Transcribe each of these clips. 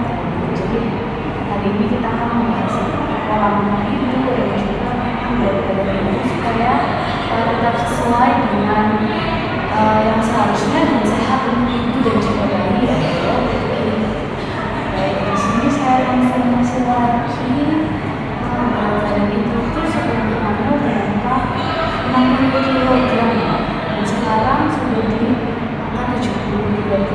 ya Bu. Jadi hari ini kita akan membahas pola makan ibu dan juga memang berat badan ibu supaya tetap sesuai dengan yang seharusnya dan sehat untuk ibu dan juga bayi ya Bu. Baik, di sini saya konfirmasi lagi berat badan ibu itu sebelum hamil berangkat 60 kg dan sekarang sudah di angka 70 kg.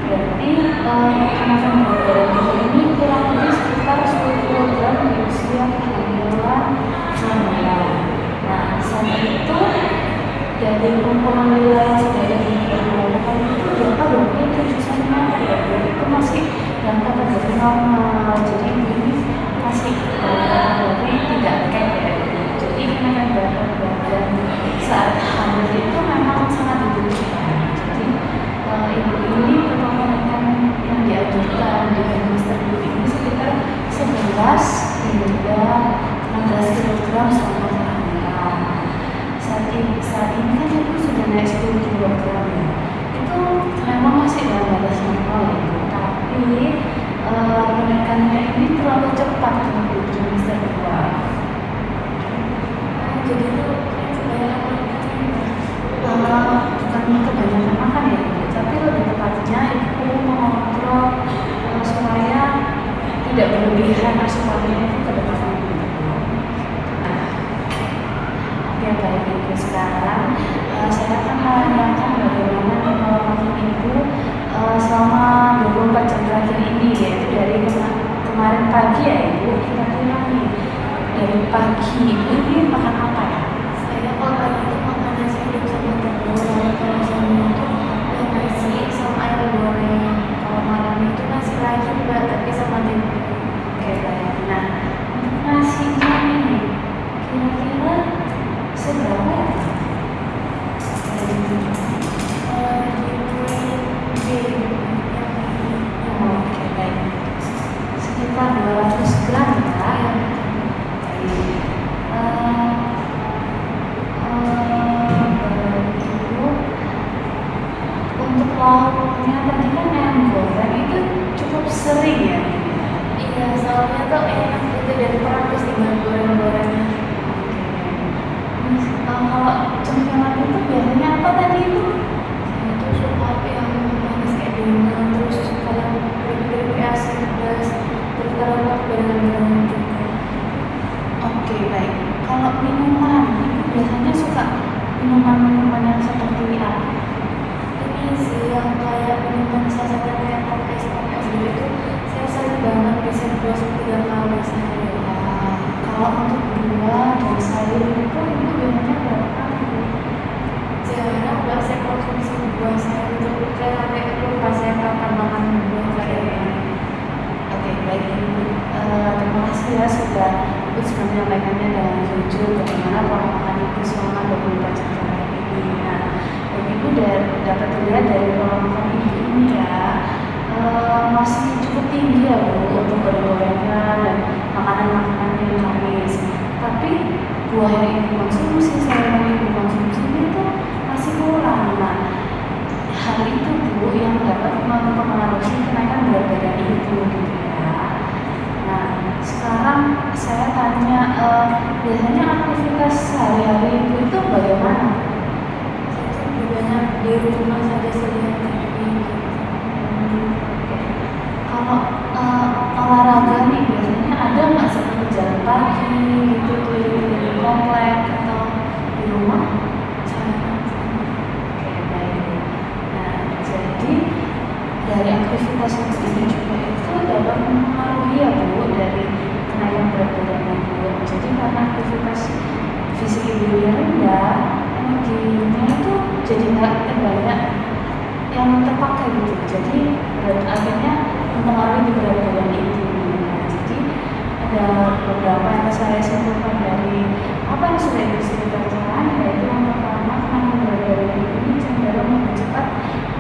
Berarti kenaikan berat badan ibu ini kurang lebih sekitar 10 kg di usia kehamilan 6 bulan. Nah, saat itu dari kumpulan wilayah sudah ada di diperlukan itu berapa berarti tujuannya itu masih dalam kategori normal. Jadi ini masih berarti tidak kayak ya. Jadi kenaikan berat badan saat hamil itu memang sangat dibutuhkan. Jadi ibu ini perlu kenaikan yang diajukan di Master ini sekitar 11 hingga 16 kg selama kehamilan. Saat ini kan ibu sudah naik 10 kg ya. Itu memang masih dalam batas normal ya. Tapi kenaikannya ini terlalu cepat untuk trimester 2. Jadi itu bukan kebanyakan makan ya, tapi lebih tepatnya ibu mengontrol supaya tidak berlebihan asupannya itu ke depan. Oke, baik ibu, sekarang saya akan menerangkan bagaimana pola makan ibu selama 24 jam terakhir ini, yaitu dari kemarin pagi ya ibu. Kira-kira nih dari pagi ibu ini makan apa ya? Saya kalau pagi itu makan nasi uduk sama telur, kalau siang itu nasi sama air goreng, kalau malam itu nasi lagi mbak, tapi sama tempe. Oke, baik. Nah, untuk nasinya ini kira-kira seberapa ya? Oke, baik. Sekitar 200 gram ya. Untuk lauknya tadi kan ayam goreng itu cukup sering ya? Iya, soalnya tuh enak gitu dan praktis dengan goreng-gorengnya. Kalau cemilan itu biasanya apa tadi itu? Itu suka yang manis kayak donat, terus kadang keripik asin pedas, terus kadang gorengan-gorengan juga. Oke, baik. Kalau minuman, ibu biasanya suka minuman-minuman yang seperti apa? Ini sih yang kayak minuman sasetan kayak es gitu itu saya sering banget bisa 2-3 kali sehari. Kalau untuk buah dan sayur itu ibu biasanya berapa kali? Jarang mbak saya konsumsi buah sayur itu kayak sampai lupa saya kapan makan buah kayak. Oke, baik ibu. Terima kasih ya sudah menyampaikannya dengan jujur bagaimana pola makan ibu selama 24 jam terakhir ini. Nah, dan ibu dapat dilihat dari pola makan ibu ini ya masih cukup tinggi ya Bu untuk goreng-gorengan dan makanan-makanan yang manis. Tapi buah yang ibu konsumsi, sayur yang ibu konsumsi itu masih kurang. Nah, hal itu Bu yang dapat mempengaruhi kenaikan berat badan ibu gitu ya. Nah, sekarang saya tanya biasanya aktivitas sehari-hari ibu itu bagaimana? Saya lebih banyak di rumah saja selihat TV. Kalau olahraga nih biasanya ada nggak seperti jalan pagi gitu keliling komplek atau di rumah? Oke, baik. Nah, jadi dari aktivitas yang ini juga itu dapat mempengaruhi ya Bu dari kenaikan berat badan ibu. Jadi karena aktivitas fisik ibu yang rendah, energinya itu jadi nggak banyak yang terpakai gitu. Jadi akhirnya mempengaruhi berat badan ibu. Nah, jadi ada beberapa yang saya simpulkan dari apa yang sudah ibu ceritakan, yaitu yang pertama kenaikan berat badan ibu ini cenderung lebih cepat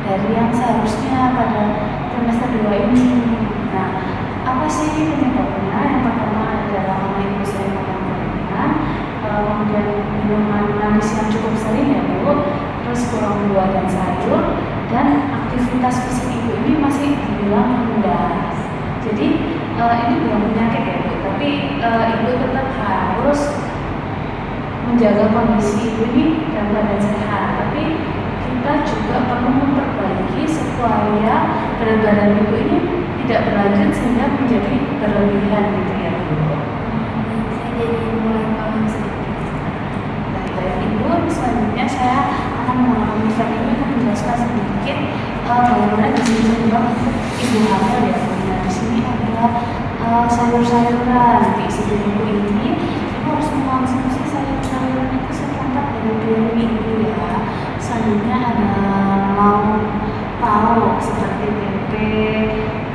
dari yang seharusnya pada trimester 2 ini. Nah, apa sih penyebabnya? Yang pertama adalah karena ibu sering makan gorengan, kemudian minuman manis yang cukup sering ya Bu, terus kurang buah dan sayur, dan aktivitas aktivitas fisik ibu ini masih dibilang rendah. Jadi ini bukan penyakit ya Bu, tapi ibu tetap harus menjaga kondisi ibu ini dalam keadaan sehat. Tapi kita juga perlu memperbaiki supaya berat badan ibu ini tidak berlanjut sehingga menjadi berlebihan gitu ya Bu. Saya jadi mulai paham sedikit. Baik Ibu, selanjutnya saya akan menggunakan mikrofon ini untuk menjelaskan sedikit bagaimana gizi seimbang untuk ibu hamil ya Bu. Nah, di sini ada sayur-sayuran di isi ibu ini. Ibu harus mengonsumsi sayur-sayuran itu seperempat dari piring ibu ya. Selanjutnya ada lauk pauk seperti tempe,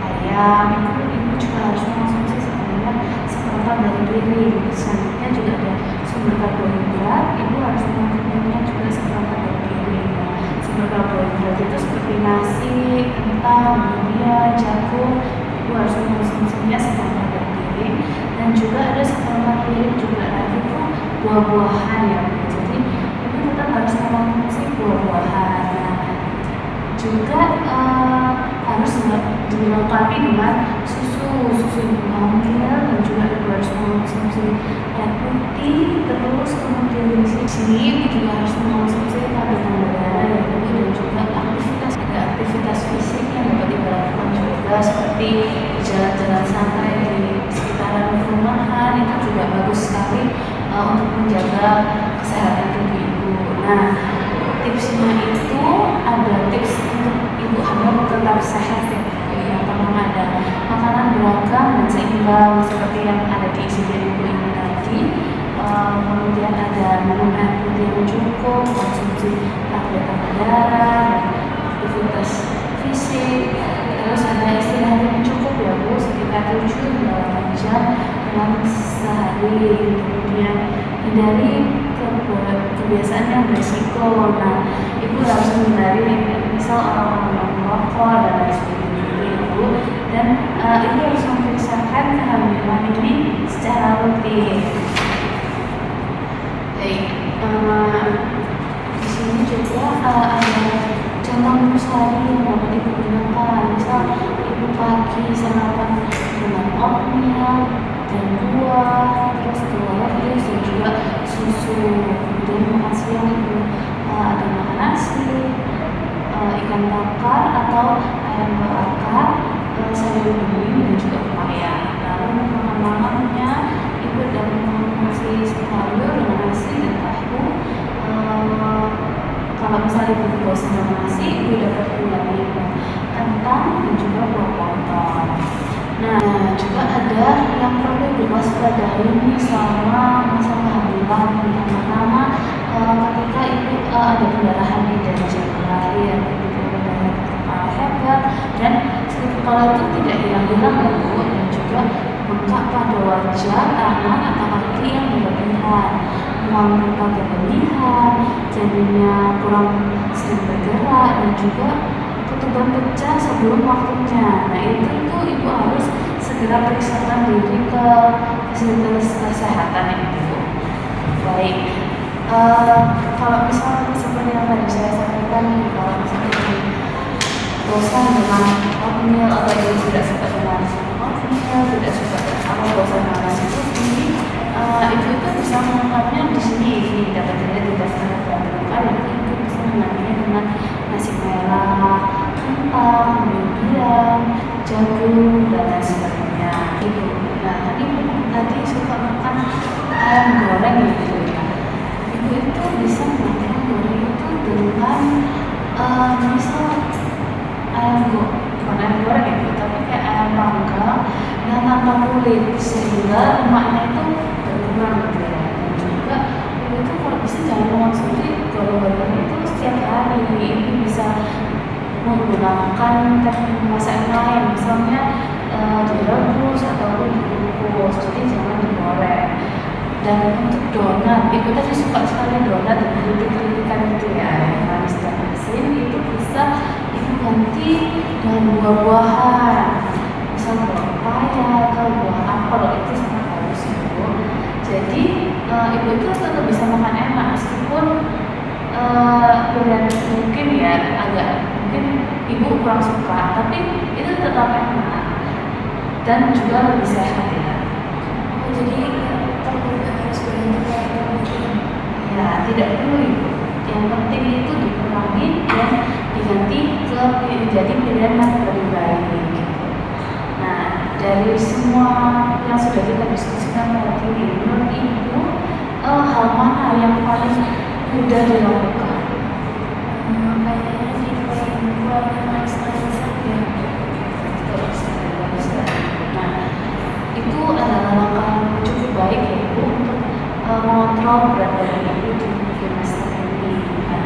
ayam. Ibu juga harus mengonsumsi sebanyak seperempat dari piring. Selanjutnya juga ada sumber karbohidrat. Ibu harus mengonsumsinya juga seperempat dari piring. Sumber karbohidrat itu seperti nasi, kentang, lumpia, jagung. Ibu harus mengonsumsinya seperempat dari piring. Dan juga ada seperempat piring juga lagi itu buah-buahan ya Bu. Jadi ibu tetap harus mengonsumsi buah-buahan. Nah, juga harus dilengkapi dengan susu ibu hamil, dan juga ibu harus mengonsumsi air putih. Terus kemudian di sini ibu juga harus mengonsumsi kandungan darah ya Bu, dan juga aktivitas fisik yang dapat ibu lakukan juga seperti jalan-jalan santai di sekitaran perumahan. Itu juga bagus sekali untuk menjaga kesehatan tubuh ibu. Nah, tipsnya itu ada tips untuk ibu hamil tetap sehat ya. Yang pertama ada makanan beragam dan seimbang seperti yang ada di isi piring ibu ini tadi. Kemudian ada minum air putih yang cukup, konsumsi tablet darah, aktivitas fisik. Terus ada istirahat yang cukup ya Bu, sekitar 7 hingga 8 jam dalam sehari. Kemudian hindari kebiasaan yang berisiko. Nah, ibu harus menghindari misal orang-orang yang merokok dan lain sebagainya Ibu. Dan ibu harus memeriksakan kehamilan ini secara rutin. Baik, di sini juga ada contoh menu sehari yang dapat ibu gunakan. Misal ibu pagi sarapan dengan oatmeal dan buah, terus telur rebus dan juga susu. Kemudian makan siang ibu ada makan nasi, ikan bakar atau ayam bakar, sayur bening dan juga pepaya. Lalu makan malamnya ibu dapat mengonsumsi sayur dengan nasi dan tahu. Kalau misalnya ibu bosan sama nasi, ibu dapat mengganti kentang dan juga buah potong. Nah, juga ada yang perlu diwaspadai ini selama masa kehamilan. Yang pertama, ketika ibu ada pendarahan di dari jarum lahir, ibu pendarahan kepala hebat, dan sakit kepala itu tidak hilang-hilang ya Bu, dan juga bengkak pada wajah, tangan atau kaki yang berlebihan, mual muka berlebihan, janinnya kurang sering bergerak, dan juga ketuban pecah sebelum waktunya. Nah, itu ibu harus segera periksakan diri ke fasilitas kesehatan itu. Baik, kalau misalnya seperti yang tadi saya sampaikan, kalau misalnya bosan dengan oatmeal atau ibu tidak suka dengan oatmeal, tidak suka dengan bosan dengan nasi putih, ibu itu bisa mengangkatnya di sini. Ini dapat dilihat di daftar berangkat, ibu bisa mengangkatnya dengan nasi merah, kentang, lumpia, jagung dan lain sebagainya. Ibu, nah tadi suka makan ayam goreng gitu ya. Ibu itu bisa makan ayam goreng itu dengan misal bukan ayam goreng ya Bu, tapi kayak ayam panggang yang tanpa kulit, sehingga lemaknya itu berkurang gitu ya. Dan juga ibu itu kalau bisa jangan mengonsumsi goreng-goreng itu setiap hari. Ibu bisa menggunakan teknik masak yang lain, misalnya direbus ataupun dikukus, jadi jangan digoreng. Dan untuk donat, ibu tadi suka sekali donat dan kritik-kritikan gitu ya, yang manis dan asin, itu bisa ibu ganti dengan buah-buahan, misal buah pepaya atau buah apel, itu sangat bagus ibu. Jadi ibu itu tetap bisa makan enak meskipun mungkin ya agak mungkin ibu kurang suka, tapi itu tetap enak dan juga lebih sehat ya. Oh, jadi nggak perlu harus berhenti kayak gitu. Ya, tidak perlu ibu. Yang penting itu dikurangi dan diganti ke jadi pilihan yang lebih baik gitu. Nah, dari semua yang sudah kita diskusikan tadi, menurut ibu hal mana yang paling mudah dilakukan? Kayaknya di keluarga manis-manisan ya. Terus, nah, itu adalah langkah yang cukup baik ya ibu untuk mengontrol berat badan ibu di trimester ini. Nah,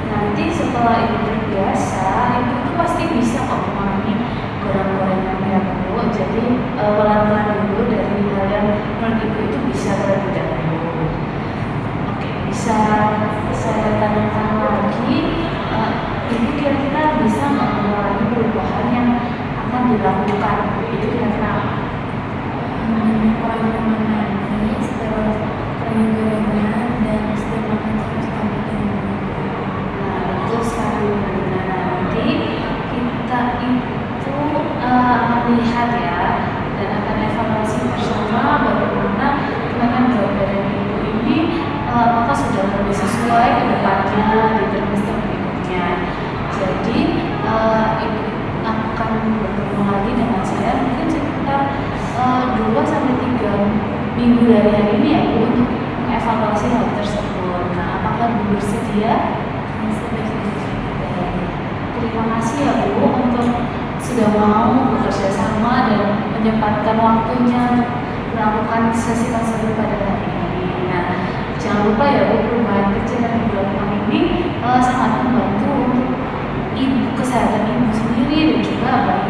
nanti setelah ibu terbiasa, ibu tuh pasti bisa kok mengurangi goreng-gorengan ya bu. Jadi pelan-pelan dulu dari hal yang menurut ibu itu bisa terlebih dahulu. Oke, bisa saya tanyakan lagi, ibu kira-kira bisa nggak mengurangi perubahan yang akan dilakukan? Itu kira-kira apa? Kurang manis, terus kurang gorengan, dan setiap makan terus tambahin minum. Nah, betul sekali. Nah, nanti kita itu melihat ya dan akan evaluasi bersama bagaimana kenaikan berat badan ibu ini apakah sudah lebih sesuai ke depannya di trimester berikutnya. Jadi ibu akan bertemu lagi dengan saya mungkin sekitar 2-3 minggu dari hari ini ya Bu untuk evaluasi hal tersebut. Nah, apakah Bu bersedia? Terima kasih ya Bu untuk sudah mau bekerja sama dan menyempatkan waktunya melakukan sesi konseling pada hari ini. Nah, jangan lupa ya Bu, perubahan kecil yang dilakukan ini sangat membantu untuk ibu, kesehatan ibu sendiri dan juga bayi